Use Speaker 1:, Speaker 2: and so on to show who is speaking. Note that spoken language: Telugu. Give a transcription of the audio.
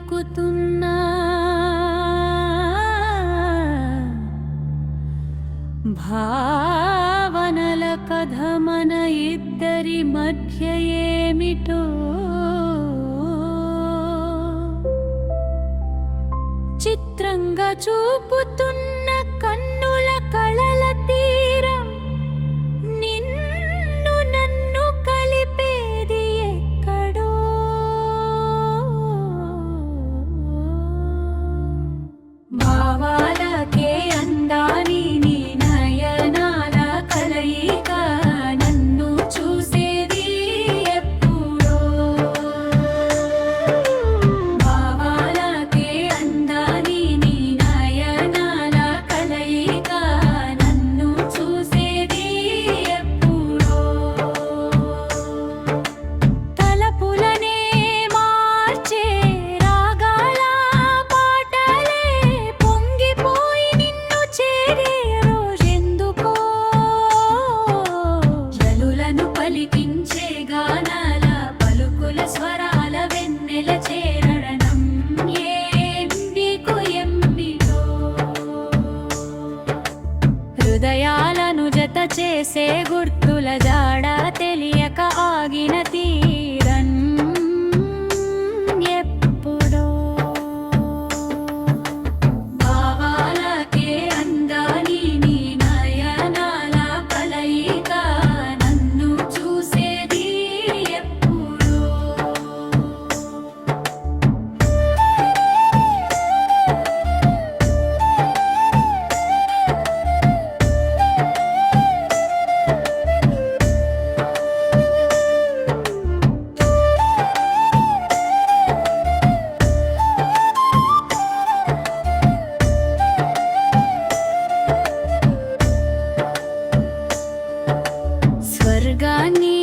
Speaker 1: పలుకుతున్నా భావనల కథ మన ఇద్దరి మధ్య ఏమిటో చిత్రంగా చూపుతున్న కన్నుల కళల తీరం నిన్ను నన్ను కలిపేది ఎక్కడో భావాలకే అందాని నీ నయనాల కలయిక నన్ను చూసేది ఎప్పుడో భావాలకే అందాని నీ నయనాల కలయిక నన్ను చూసేది ఎప్పుడో తలపులనే మార్చే రాగాల పాటలే పొంగిపోయి నిన్ను చేరే రోజెందుకో జలులను పలికించే గానాల పలుకుల స్వరాల వెన్నెల చేరడం ఏమికో ఎమ్మిటో హృదయాలను జత చేసే గుర్తుల జాడ తెలియక ఆగిన తీరం ఎప్పుడో భావాలకే అందాని నీ నయనాల కలయిక నన్ను చూసేది ఎప్పుడో స్వర్గాన్ని